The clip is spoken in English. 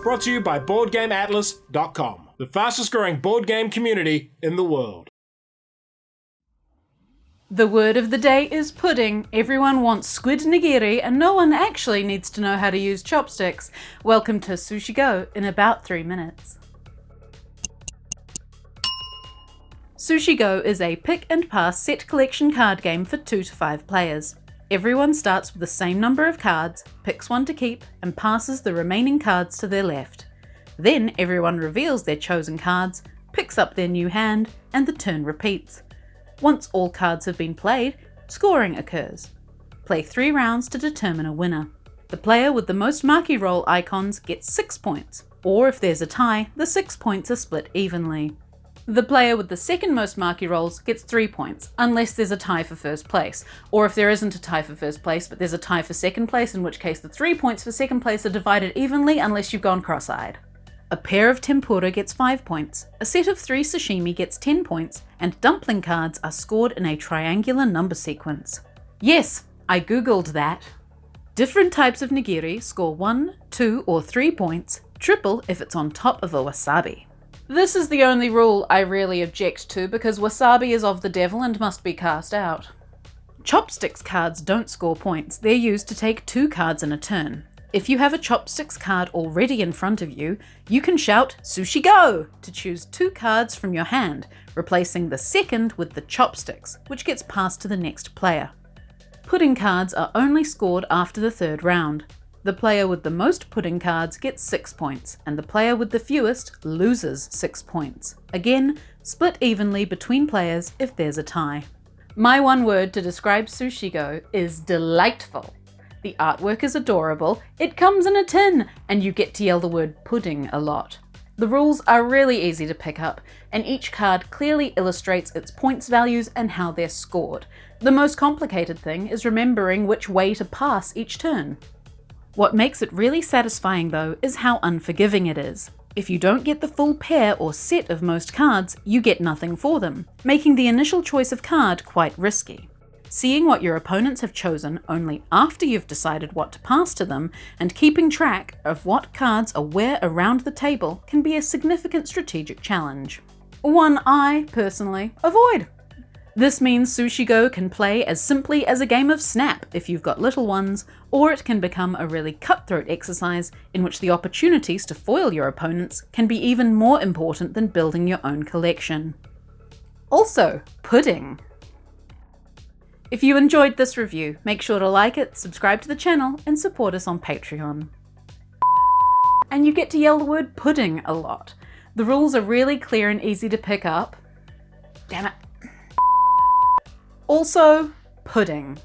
brought to you by BoardGameAtlas.com, the fastest growing board game community in the world. The word of the day is pudding. Everyone wants squid nigiri and no one actually needs to know how to use chopsticks. Welcome to Sushi Go in about 3 minutes. Sushi Go is a pick and pass set collection card game for 2 to 5 players. Everyone starts with the same number of cards, picks one to keep, and passes the remaining cards to their left. Then everyone reveals their chosen cards, picks up their new hand, and the turn repeats. Once all cards have been played, scoring occurs. Play 3 rounds to determine a winner. The player with the most marquee roll icons gets 6 points, or if there's a tie, the 6 points are split evenly. The player with the second most marquee rolls gets 3 points, unless there's a tie for first place, or if there isn't a tie for first place but there's a tie for second place, in which case the 3 points for second place are divided evenly unless you've gone cross-eyed. A pair of tempura gets 5 points, a set of 3 sashimi gets 10 points, and dumpling cards are scored in a triangular number sequence. Yes, I googled that. Different types of nigiri score 1, 2 or 3 points, triple if it's on top of a wasabi. This is the only rule I really object to because wasabi is of the devil and must be cast out. Chopsticks cards don't score points, they're used to take 2 cards in a turn. If you have a chopsticks card already in front of you, you can shout Sushi Go to choose 2 cards from your hand, replacing the second with the chopsticks, which gets passed to the next player. Pudding cards are only scored after the 3rd round. The player with the most pudding cards gets 6 points, and the player with the fewest loses 6 points. Again, split evenly between players if there's a tie. My one word to describe Sushi Go is delightful. The artwork is adorable, it comes in a tin, and you get to yell the word pudding a lot. The rules are really easy to pick up, and each card clearly illustrates its points values and how they're scored. The most complicated thing is remembering which way to pass each turn. What makes it really satisfying though is how unforgiving it is. If you don't get the full pair or set of most cards, you get nothing for them, making the initial choice of card quite risky. Seeing what your opponents have chosen only after you've decided what to pass to them, and keeping track of what cards are where around the table can be a significant strategic challenge. One I, personally, avoid. This means Sushi Go can play as simply as a game of Snap if you've got little ones, or it can become a really cutthroat exercise in which the opportunities to foil your opponents can be even more important than building your own collection. Also, pudding. If you enjoyed this review, make sure to like it, subscribe to the channel, and support us on Patreon. And you get to yell the word pudding a lot. The rules are really clear and easy to pick up. Damn it. Also, pudding.